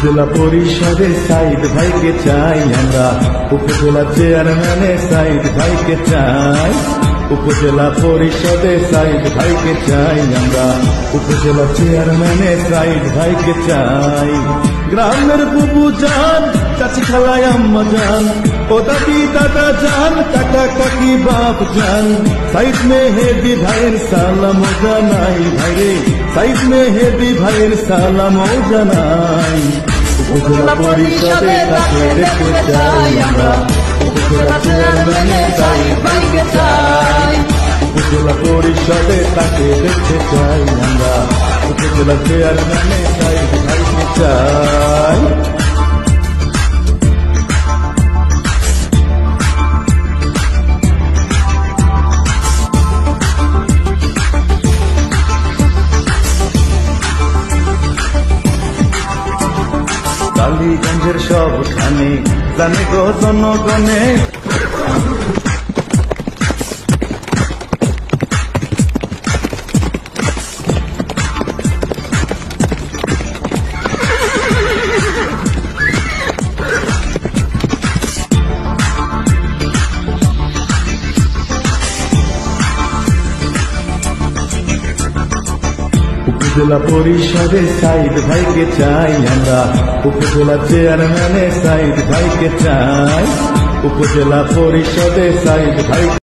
উপজেলা পরিষদে সাইদ ভাইকে চাই আমরা, উপজেলা চেয়ারম্যানে সাইদ ভাইকে চাই। উপজেলা পরিষদে সাইদ ভাইকে চাই আমরা, উপজেলা চেয়ারম্যানে সাইদ ভাইকে চাই। গ্রামের বুবু জান, চাচি খালায় আম্মা জান, ও দাদি দাদা জান, কাকা কাকি বাপ জান, সাইদ মেহেদি ভাইয়ের সালাম জানাই ভাইরে, সাইদ মেহেদি ভাইয়ের সালাম জানাই। উপজেলা পরিষদে তাকে দেখতে চাই আমরা, উপজেলা চেয়ারম্যানে সাইদ ভাইকে চাই। উপজেলা পরিষদে তাকে দেখতে চাই আমরা, উপজেলা চেয়ারম্যানে সাইদ ভাইকে চাই। কালীগঞ্জের সবখানে জানে গো জনগণে, উপজেলা পরিষদে সাইদ ভাইকে চাই আমরা, উপজেলা চেয়ারম্যানে সাইদ ভাইকে চাই। উপজেলা পরিষদে সাইদ ভাই